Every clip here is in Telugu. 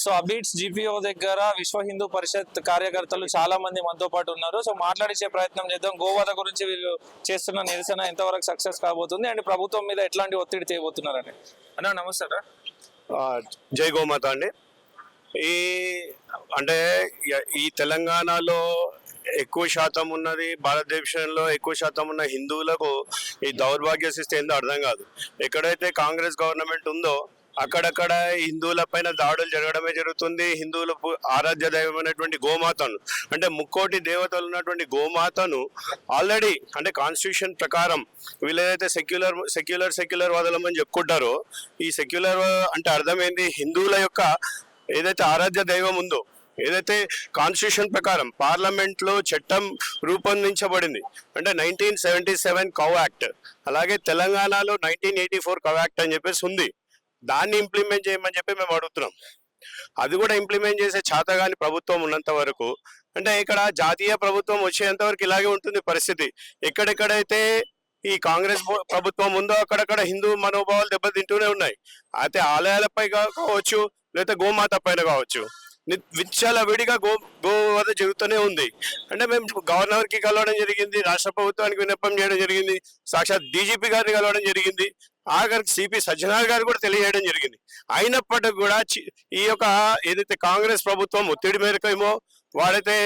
సో అబిట్స్ జిపిఓ దగ్గర విశ్వ హిందూ పరిషత్ కార్యకర్తలు చాలా మంది మనతో పాటు ఉన్నారు. సో మాట్లాడించే ప్రయత్నం చేద్దాం. గోవధ గురించి వీళ్ళు చేస్తున్న నిరసన ఎంతవరకు సక్సెస్ కాబోతుంది అండ్ ప్రభుత్వం మీద ఎట్లాంటి ఒత్తిడి తేబోతున్నారని. అన్న నమస్తే. జై గోమాత అండి. ఈ అంటే ఈ తెలంగాణలో ఎక్కువ శాతం ఉన్నది, భారతదేశంలో ఎక్కువ శాతం ఉన్న హిందువులకు ఈ దౌర్భాగ్య స్థితి ఏందో అర్థం కాదు. ఎక్కడైతే కాంగ్రెస్ గవర్నమెంట్ ఉందో అక్కడక్కడ హిందువుల పైన దాడులు జరగడమే జరుగుతుంది. హిందువులకు ఆరాధ్య దైవమైనటువంటి గోమాతను, అంటే ముక్కోటి దేవతలు ఉన్నటువంటి గోమాతను ఆల్రెడీ అంటే కాన్స్టిట్యూషన్ ప్రకారం వీళ్ళు ఏదైతే సెక్యులర్ వాదలం అని చెప్పుకుంటారో, ఈ సెక్యులర్ అంటే అర్థమైంది హిందువుల యొక్క ఏదైతే ఆరాధ్య దైవం ఉందో, ఏదైతే కాన్స్టిట్యూషన్ ప్రకారం పార్లమెంట్ లో చట్టం రూపొందించబడింది అంటే 1977 కౌ యాక్ట్, అలాగే తెలంగాణలో 1984 కౌ యాక్ట్ అని చెప్పేసి ఉంది. దాన్ని ఇంప్లిమెంట్ చేయమని చెప్పి మేము అడుగుతున్నాం. అది కూడా ఇంప్లిమెంట్ చేసే చేతగాని ప్రభుత్వం ఉన్నంత వరకు, అంటే ఇక్కడ జాతీయ ప్రభుత్వం వచ్చేంత వరకు ఇలాగే ఉంటుంది పరిస్థితి. ఎక్కడెక్కడైతే ఈ కాంగ్రెస్ ప్రభుత్వం ఉందో అక్కడక్కడ హిందూ మనోభావాలు దెబ్బతింటూనే ఉన్నాయి. అయితే ఆలయాలపై కావచ్చు, లేదా గోమాత పైన కావచ్చు, విచ్చల విడిగా గోవధ జరుగుతూనే ఉంది. అంటే మేము గవర్నర్ కి కలవడం జరిగింది, రాష్ట్ర ప్రభుత్వానికి విన్నపం చేయడం జరిగింది, సాక్షాత్ డీజీపీ గారిని కలవడం జరిగింది, ఆఖరికి సిపి సజ్జనార్ గారు కూడా తెలియజేయడం జరిగింది. అయినప్పటికీ కూడా ఈ యొక్క ఏదైతే కాంగ్రెస్ ప్రభుత్వం ఒత్తిడి మేరకు ఏమో వాడైతే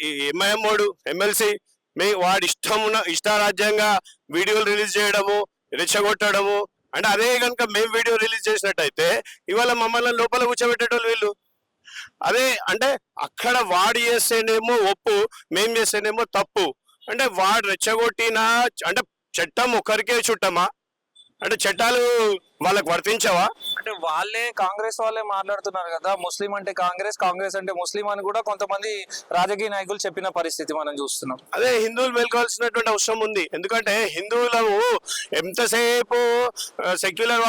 ఈ ఎంఐఎం వాడు ఎమ్మెల్సీ వాడి ఇష్టారాజ్యంగా వీడియోలు రిలీజ్ చేయడము, రెచ్చగొట్టడము, అంటే అదే కనుక మేము వీడియో రిలీజ్ చేసినట్టయితే ఇవాళ మమ్మల్ని లోపల కూర్చోబెట్టేటోళ్ళు వీళ్ళు. అదే అంటే అక్కడ వాడు చేస్తేనేమో ఒప్పు, మేం చేస్తేనేమో తప్పు. అంటే వాడు రెచ్చగొట్టినా అంటే చట్టం ఒకరికే చుట్టమా? అంటే చట్టాలు వాళ్ళకు వర్తించవా? అంటే వాళ్ళే కాంగ్రెస్ వాళ్ళే మాట్లాడుతున్నారు కదా, ముస్లిం అంటే కాంగ్రెస్, కాంగ్రెస్ అంటే ముస్లిం అని కూడా కొంతమంది రాజకీయ నాయకులు చెప్పిన పరిస్థితి మనం చూస్తున్నాం. అదే హిందువులు మేల్కోవాల్సినటువంటి అవసరం ఉంది. ఎందుకంటే హిందువులకు ఎంతసేపు సెక్యులర్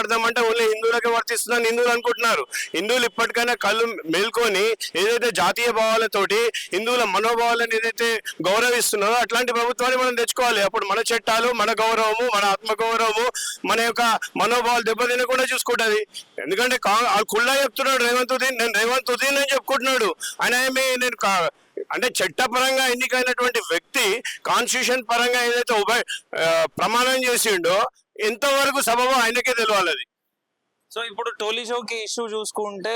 అర్థం అంటే ఓన్లీ హిందువులకే వర్తిస్తుందని హిందువులు అనుకుంటున్నారు. హిందువులు ఇప్పటికైనా కళ్ళు మేల్కొని ఏదైతే జాతీయ భావాలతోటి హిందువుల మనోభావాలను ఏదైతే గౌరవిస్తున్నారో అట్లాంటి ప్రభుత్వాన్ని మనం తెచ్చుకోవాలి. అప్పుడు మన చట్టాలు, మన గౌరవము, మన ఆత్మగౌరవము, మన యొక్క మనోభావాలు దెబ్బతిన కూడా చూసుకుంటది. ఎందుకంటే కుళ్ళా చెప్తున్నాడు నేను రేవంత్ ఉదయన్ అని చెప్పుకుంటున్నాడు. ఆయన ఏమి నేను అంటే చట్టపరంగా ఎన్నికైనటువంటి వ్యక్తి కాన్స్టిట్యూషన్ పరంగా ఏదైతే ప్రమాణం చేసిండో ఎంతవరకు సబబో ఆయనకే తెలియాలి. సో ఇప్పుడు టోలీ చౌక్ ఇష్యూ చూసుకుంటే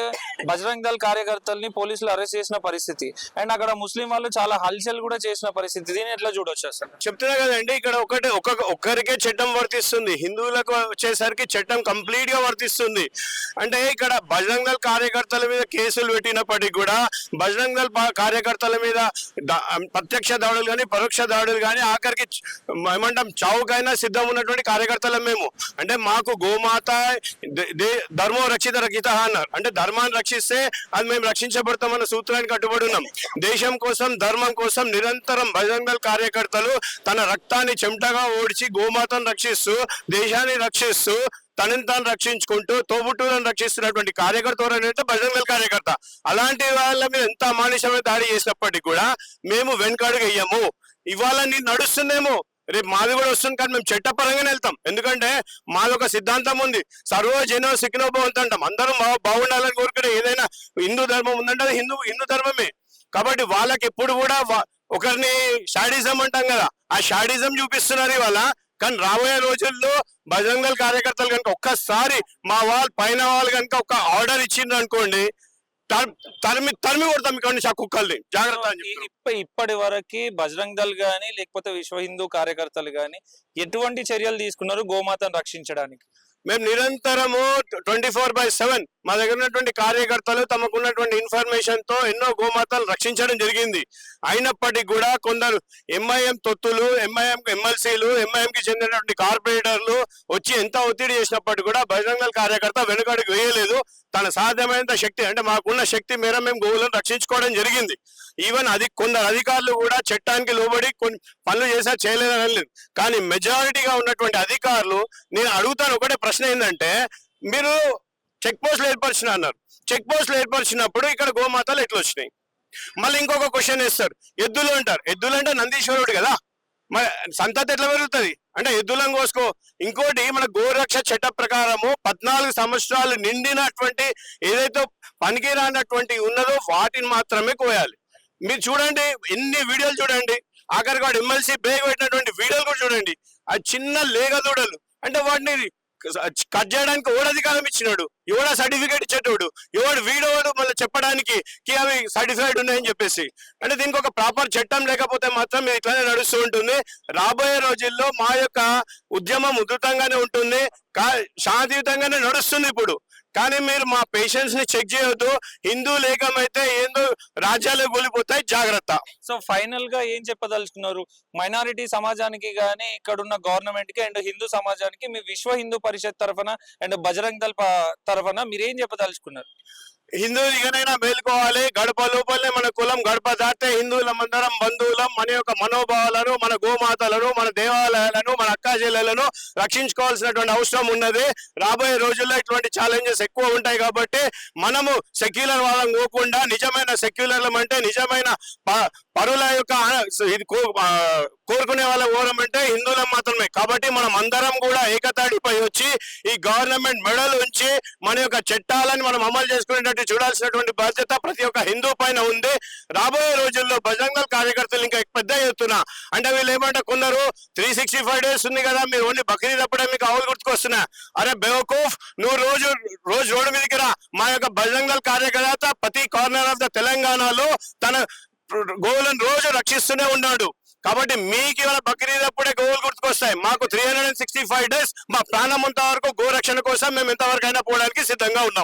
బజరంగ్ దళ్ కార్యకర్తల్ని పోలీసులు అరెస్ట్ చేసిన పరిస్థితి అండ్ అక్కడ ముస్లిం వాళ్ళు చాలా హల్చల్ కూడా చేసిన పరిస్థితి. దీన్ని ఎట్లా చూడొచ్చు అసలు? చెప్తున్నా కదండి, ఇక్కడ ఒక్కరికే చట్టం వర్తిస్తుంది, హిందువులకు వచ్చేసరికి చట్టం కంప్లీట్ గా వర్తిస్తుంది. అంటే ఇక్కడ బజరంగ్ దళ్ కార్యకర్తల మీద కేసులు పెట్టినప్పటికీ కూడా బజరంగ్ దళ్ కార్యకర్తల మీద ప్రత్యక్ష దాడులు కానీ పరోక్ష దాడులు కానీ ఆఖరికి ఏమంటాం చావుకైనా సిద్ధం ఉన్నటువంటి కార్యకర్తలం మేము. అంటే మాకు గోమాత ధర్మం రక్షిత రక్షిత అన్నారు. అంటే ధర్మాన్ని రక్షిస్తే అది మేము రక్షించబడతామన్న సూత్రానికి కట్టుబడి ఉన్నాం. దేశం కోసం, ధర్మం కోసం నిరంతరం బజరంగ్ దళ్ కార్యకర్తలు తన రక్తాన్ని చెమటగా ఓడిచి గోమాతను రక్షిస్తూ, దేశాన్ని రక్షిస్తూ, తనని తాను రక్షించుకుంటూ తోబుట్టులను రక్షిస్తున్నటువంటి కార్యకర్త ఎవరంటే బజరంగ్ దళ్ కార్యకర్త. అలాంటి వాళ్ళ మీద ఎంత అమానుషమైన దాడి చేసినప్పటికీ కూడా మేము వెనుకడుగు వెయ్యము. ఇవాళ నేను నడుస్తుందేమో, రేపు మాది కూడా వస్తుంది, కానీ మేము చట్టపరంగానే వెళ్తాం. ఎందుకంటే మాది ఒక సిద్ధాంతం ఉంది, సర్వజనో సిక్నోభవంతు అంటాం. అందరం బాగుండాలని కోరుకునే ఏదైనా హిందూ ధర్మం ఉందంటే అది హిందూ ధర్మమే. కాబట్టి వాళ్ళకి ఎప్పుడు కూడా ఒకరిని షాడిజం అంటాం కదా, ఆ షాడిజం చూపిస్తున్నారు ఇవాళ. కానీ రాబోయే రోజుల్లో బజరంగ్ దళ్ కార్యకర్తలు కనుక ఒక్కసారి మా పైన వాళ్ళు కనుక ఒక ఆర్డర్ ఇచ్చిండ్రు అనుకోండి, తరిమి కొడతాం ఇక్కడ నుంచి ఆ కుక్కల్ని. జాగ్రత్త. ఇప్పటి వరకు బజరంగ్ దళ్ గానీ లేకపోతే విశ్వ హిందూ కార్యకర్తలు గానీ ఎటువంటి చర్యలు తీసుకున్నారు గోమాతను రక్షించడానికి? మేము నిరంతరము 24/7 మా దగ్గర ఉన్నటువంటి కార్యకర్తలు తమకున్నటువంటి ఇన్ఫర్మేషన్ తో ఎన్నో గోమాతలు రక్షించడం జరిగింది. అయినప్పటికీ కూడా కొందరు ఎంఐఎం తొత్తులు, ఎంఐఎం ఎమ్మెల్సీలు, ఎంఐఎం కి చెందినటువంటి కార్పొరేటర్లు వచ్చి ఎంత ఒత్తిడి చేసినప్పటికీ కూడా బజరంగ్ దళ్ కార్యకర్త వెనుకడుగు వేయలేదు. తన సాధ్యమైనంత శక్తి, అంటే మాకున్న శక్తి మేర మేము గోవులను రక్షించుకోవడం జరిగింది. ఈవెన్ కొందరు అధికారులు కూడా చట్టానికి లోబడి కొన్ని పనులు చేశారు, చేయలేదని లేదు. కానీ మెజారిటీగా ఉన్నటువంటి అధికారులు, నేను అడుగుతాను ఒకటే ప్రశ్న ఏంటంటే, మీరు చెక్ పోస్టులు ఏర్పరిచిన అన్నారు, చెక్ పోస్టులు ఏర్పరిచినప్పుడు ఇక్కడ గోమాతలు ఎట్లా వచ్చినాయి? మళ్ళీ ఇంకొక క్వశ్చన్ వేస్తారు, ఎద్దులు అంటారు. ఎద్దులు అంటే నందీశ్వరుడు కదా, మరి సంతతి ఎట్లా పెరుగుతుంది? అంటే ఎద్దులను కోసుకో. ఇంకోటి మన గోరక్ష చట్ట ప్రకారము 14 సంవత్సరాలు నిండినటువంటి ఏదైతే పనికిరానటువంటి ఉన్నదో వాటిని మాత్రమే కోయాలి. మీరు చూడండి, ఎన్ని వీడియోలు చూడండి, ఆఖరికి వాడు ఎమ్మెల్సీ బేగ్ పెట్టినటువంటి వీడియోలు కూడా చూడండి. ఆ చిన్న లేగ దూడలు, అంటే వాటిని కట్ చేయడానికి ఎవడు అధికారం ఇచ్చినాడు, ఎవడ సర్టిఫికేట్ ఇచ్చేటోడు, ఎవడు వీడోడు మళ్ళీ చెప్పడానికి అవి సర్టిఫైడ్ ఉన్నాయని చెప్పేసి. అంటే దీనికి ఒక ప్రాపర్ చట్టం లేకపోతే మాత్రం ఇట్లానే నడుస్తూ ఉంటుంది. రాబోయే రోజుల్లో మా యొక్క ఉద్యమం ఉధృతంగానే ఉంటుంది, శాంతియుతంగానే నడుస్తుంది ఇప్పుడు. కానీ మీరు మా పేషెన్స్ ని చెక్ చేయొద్దు. హిందూ లేకమైతే ఏందో రాజ్యాలు కూలిపోతాయి, జాగ్రత్త. సో ఫైనల్ గా ఏం చెప్పదలుచుకున్నారు మైనారిటీ సమాజానికి గానీ, ఇక్కడున్న గవర్నమెంట్ కి అండ్ హిందూ సమాజానికి మీ విశ్వ హిందూ పరిషత్ తరఫున అండ్ బజరంగ్ దళ్ తరఫున మీరేం చెప్పదలుచుకున్నారు? హిందువులు ఇకనైనా మేలుకోవాలి. గడప లోపలనే మన కులం, గడప దాటే హిందువులమందరం బంధువులం. మన యొక్క మనోభావాలను, మన గోమాతలను, మన దేవాలయాలను, మన అక్కాచెల్లెలను రక్షించుకోవాల్సినటువంటి అవసరం ఉన్నది. రాబోయే రోజుల్లో ఇటువంటి ఛాలెంజెస్ ఎక్కువ ఉంటాయి కాబట్టి మనము సెక్యులర్ వాళ్ళం పోకుండా నిజమైన సెక్యులర్లం అంటే నిజమైన పరుల యొక్క కోరుకునే వాళ్ళ ఓరం అంటే హిందువులం మాత్రమే. కాబట్టి మనం అందరం కూడా ఏకతాటిపై వచ్చి ఈ గవర్నమెంట్ మెడల్ ఉంచి మన యొక్క చట్టాలను మనం అమలు చేసుకునేటట్టు చూడాల్సినటువంటి బాధ్యత ప్రతి ఒక్క హిందూ పైన ఉంది. రాబోయే రోజుల్లో బజరంగ్ దళ్ కార్యకర్తలు ఇంకా పెద్ద ఎత్తున, అంటే వీళ్ళు ఏమంటే కొందరు 365 days ఉంది కదా, మీరు ఓన్లీ బక్రీద్ అప్పుడే మీకు ఆవులు గుర్తుకొస్తున్నా. అరే బేవకూఫ్, నువ్వు రోజు రోడ్డు మీదకి రా. మా యొక్క బజరంగ్ దళ్ కార్యకర్త ప్రతి కార్నర్ ఆఫ్ ద తెలంగాణలో తన గోవులను రోజు రక్షిస్తూనే ఉన్నాడు. కాబట్టి మీకు ఇవాళ బక్రీద్ అప్పుడే గోవులు గుర్తుకొస్తాయి. మాకు 365 days మా ప్రాణం అంత వరకు గోరక్షణ కోసం మేము ఎంతవరకు అయినా పోవడానికి సిద్ధంగా ఉన్నాం.